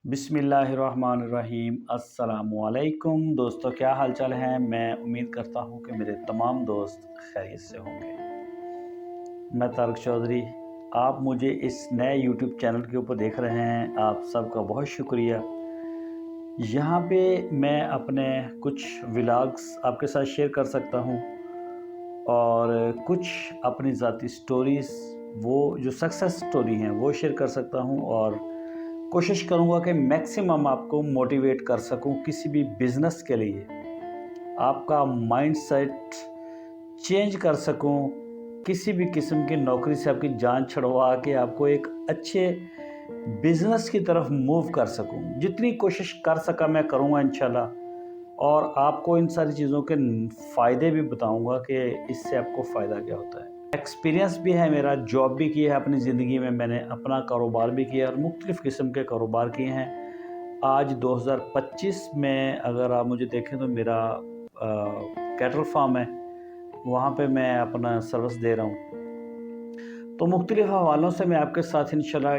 बिस्मिल्लाहिर्रहमानिर्रहीम। अस्सलामुअलैकुम दोस्तों, क्या हाल चाल हैं। मैं उम्मीद करता हूं कि मेरे तमाम दोस्त खैरियत से होंगे। मैं तारक चौधरी, आप मुझे इस नए यूट्यूब चैनल के ऊपर देख रहे हैं। आप सबका बहुत शुक्रिया। यहाँ पे मैं अपने कुछ व्लॉग्स आपके साथ शेयर कर सकता हूँ और कुछ अपनी ज़ाती स्टोरीज़, वो जो सक्सेस स्टोरी हैं वो शेयर कर सकता हूँ और कोशिश करूँगा कि मैक्सिमम आपको मोटिवेट कर सकूँ किसी भी बिज़नेस के लिए, आपका माइंडसेट चेंज कर सकूँ, किसी भी किस्म की नौकरी से आपकी जान छुड़वा के आपको एक अच्छे बिज़नेस की तरफ मूव कर सकूँ। जितनी कोशिश कर सका मैं करूँगा इंशाल्लाह, और आपको इन सारी चीज़ों के फ़ायदे भी बताऊँगा कि इससे आपको फ़ायदा क्या होता है। एक्सपीरियंस भी है मेरा, जॉब भी की है अपनी ज़िंदगी में, मैंने अपना कारोबार भी किया और मुख्तलिफ़ किस्म के कारोबार किए हैं। आज 2025 में अगर आप मुझे देखें तो मेरा कैटल फार्म है, वहाँ पे मैं अपना सर्विस दे रहा हूँ। तो मुख्तलिफ़ हवालों से मैं आपके साथ इंशाल्लाह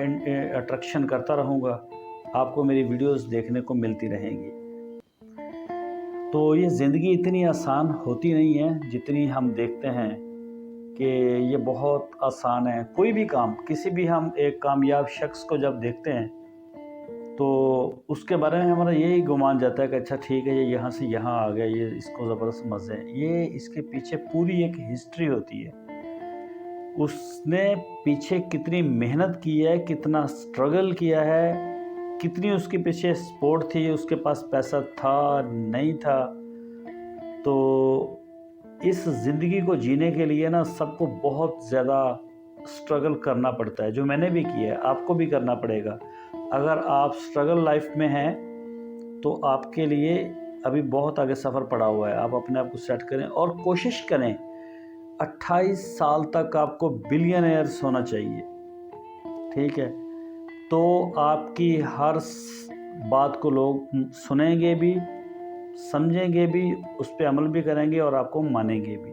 अट्रैक्शन करता रहूँगा, आपको मेरी वीडियोज़ देखने को मिलती रहेंगी। तो ये ज़िंदगी इतनी आसान होती नहीं है जितनी हम देखते हैं कि ये बहुत आसान है। कोई भी काम, किसी भी हम एक कामयाब शख्स को जब देखते हैं तो उसके बारे में हमारा यही गुमान जाता है कि अच्छा ठीक है, ये यहाँ से यहाँ आ गया, ये इसको ज़बरदस्त मज़े हैं। ये इसके पीछे पूरी एक हिस्ट्री होती है। उसने पीछे कितनी मेहनत की है, कितना स्ट्रगल किया है, कितनी उसके पीछे सपोर्ट थी, उसके पास पैसा था नहीं था। तो इस ज़िंदगी को जीने के लिए ना सबको बहुत ज़्यादा स्ट्रगल करना पड़ता है, जो मैंने भी किया है, आपको भी करना पड़ेगा। अगर आप स्ट्रगल लाइफ में हैं तो आपके लिए अभी बहुत आगे सफ़र पड़ा हुआ है। आप अपने आप को सेट करें और कोशिश करें 28 साल तक आपको बिलियनियर्स होना चाहिए, ठीक है। तो आपकी हर बात को लोग सुनेंगे भी, समझेंगे भी, उस पर अमल भी करेंगे और आपको मानेंगे भी।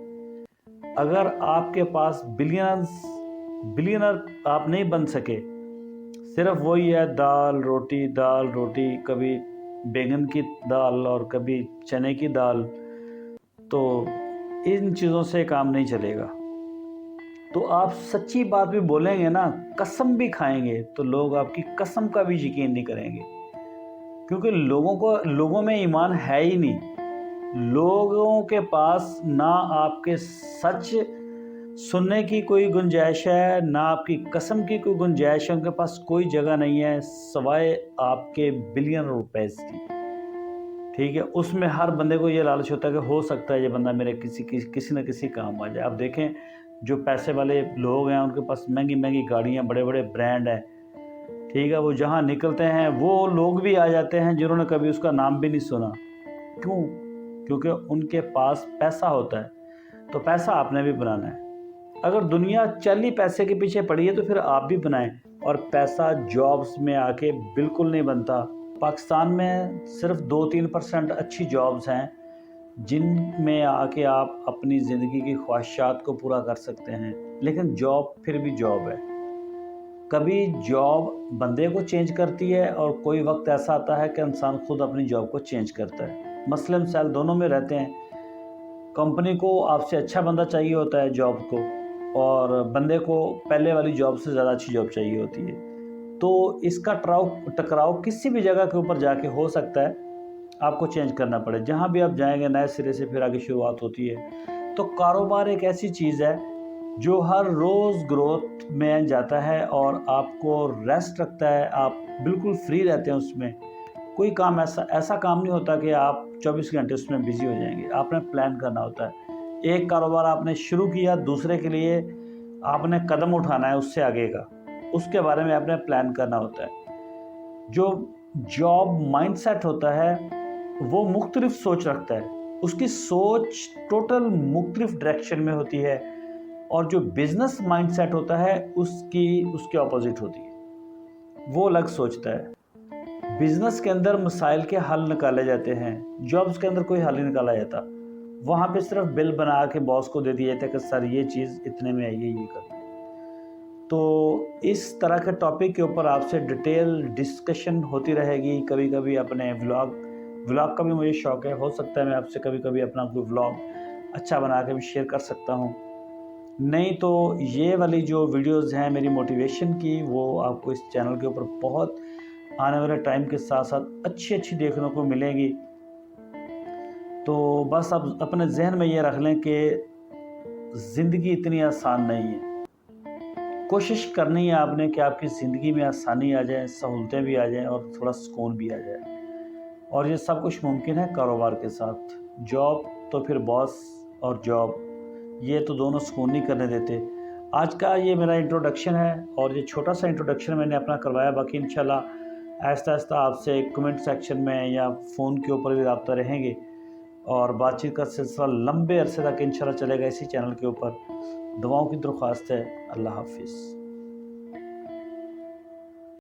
अगर आपके पास बिलियनर आप नहीं बन सके, सिर्फ वही है दाल रोटी, कभी बैंगन की दाल और कभी चने की दाल, तो इन चीज़ों से काम नहीं चलेगा। तो आप सच्ची बात भी बोलेंगे ना, कसम भी खाएंगे, तो लोग आपकी कसम का भी यकीन नहीं करेंगे, क्योंकि लोगों में ईमान है ही नहीं। लोगों के पास ना आपके सच सुनने की कोई गुंजाइश है, ना आपकी कसम की कोई गुंजाइश है। उनके पास कोई जगह नहीं है सवाए आपके बिलियन रुपए की, ठीक है। उसमें हर बंदे को ये लालच होता है कि हो सकता है ये बंदा मेरे किसी न किसी काम आ जाए। आप देखें, जो पैसे वाले लोग हैं उनके पास महंगी महंगी गाड़ियाँ, बड़े बड़े ब्रांड हैं, ठीक है। वो जहाँ निकलते हैं वो लोग भी आ जाते हैं जिन्होंने कभी उसका नाम भी नहीं सुना। क्यों? क्योंकि उनके पास पैसा होता है। तो पैसा आपने भी बनाना है। अगर दुनिया चल ही पैसे के पीछे पड़ी है तो फिर आप भी बनाएं। और पैसा जॉब्स में आके बिल्कुल नहीं बनता। पाकिस्तान में सिर्फ 2-3% अच्छी जॉब्स हैं जिनमें आके आप अपनी ज़िंदगी की ख्वाहिशात को पूरा कर सकते हैं, लेकिन जॉब फिर भी जॉब है। कभी जॉब बंदे को चेंज करती है और कोई वक्त ऐसा आता है कि इंसान खुद अपनी जॉब को चेंज करता है। मसलन मिसाल दोनों में रहते हैं। कंपनी को आपसे अच्छा बंदा चाहिए होता है जॉब को, और बंदे को पहले वाली जॉब से ज़्यादा अच्छी जॉब चाहिए होती है। तो इसका टकराव किसी भी जगह के ऊपर जाके हो सकता है, आपको चेंज करना पड़े। जहाँ भी आप जाएंगे नए सिरे से फिर आगे शुरुआत होती है। तो कारोबार एक ऐसी चीज़ है जो हर रोज़ ग्रोथ में जाता है और आपको रेस्ट रखता है। आप बिल्कुल फ्री रहते हैं उसमें। कोई काम ऐसा काम नहीं होता कि आप 24 घंटे उसमें बिजी हो जाएंगे। आपने प्लान करना होता है। एक कारोबार आपने शुरू किया, दूसरे के लिए आपने कदम उठाना है, उससे आगे का, उसके बारे में आपने प्लान करना होता है। जो जॉब माइंडसेट होता है वो मुख्तलिफ सोच रखता है, उसकी सोच टोटल मुख्तलिफ डायरेक्शन में होती है। और जो बिजनेस माइंडसेट होता है उसके ऑपोजिट होती है, वो अलग सोचता है। बिजनेस के अंदर मसाइल के हल निकाले जाते हैं, जॉब्स के अंदर कोई हल नहीं निकाला जाता। वहाँ पे सिर्फ बिल बना के बॉस को दे दिया जाता है कि सर ये चीज़ इतने में आई है, ये कर। تو اس طرح کے ٹاپک کے اوپر آپ سے ڈیٹیل ڈسکشن ہوتی رہے گی. کبھی کبھی اپنے ولاگ کا بھی مجھے شوق ہے. ہو سکتا ہے میں آپ سے کبھی کبھی اپنا کوئی ولاگ اچھا بنا کے بھی شیئر کر سکتا ہوں. نہیں تو یہ والی جو ویڈیوز ہیں میری موٹیویشن کی، وہ آپ کو اس چینل کے اوپر بہت آنے والے ٹائم کے ساتھ ساتھ اچھی دیکھنے کو ملیں گی. تو بس اب اپنے ذہن میں یہ رکھ لیں کہ زندگی اتنی آسان نہیں ہے. کوشش کرنی ہے آپ نے کہ آپ کی زندگی میں آسانی آ جائے، سہولتیں بھی آ جائیں اور تھوڑا سکون بھی آ جائے. اور یہ سب کچھ ممکن ہے کاروبار کے ساتھ. جاب تو پھر باس اور جاب یہ تو دونوں سکون نہیں کرنے دیتے. آج کا یہ میرا انٹروڈکشن ہے اور یہ چھوٹا سا انٹروڈکشن میں نے اپنا کروایا. باقی انشاءاللہ آہستہ آہستہ آپ سے کمنٹ سیکشن میں یا فون کے اوپر بھی رابطہ رہیں گے اور بات چیت کا سلسلہ لمبے عرصے تک انشاءاللہ چلے گا اسی چینل کے اوپر. دعاؤں کی درخواست ہے. اللہ حافظ.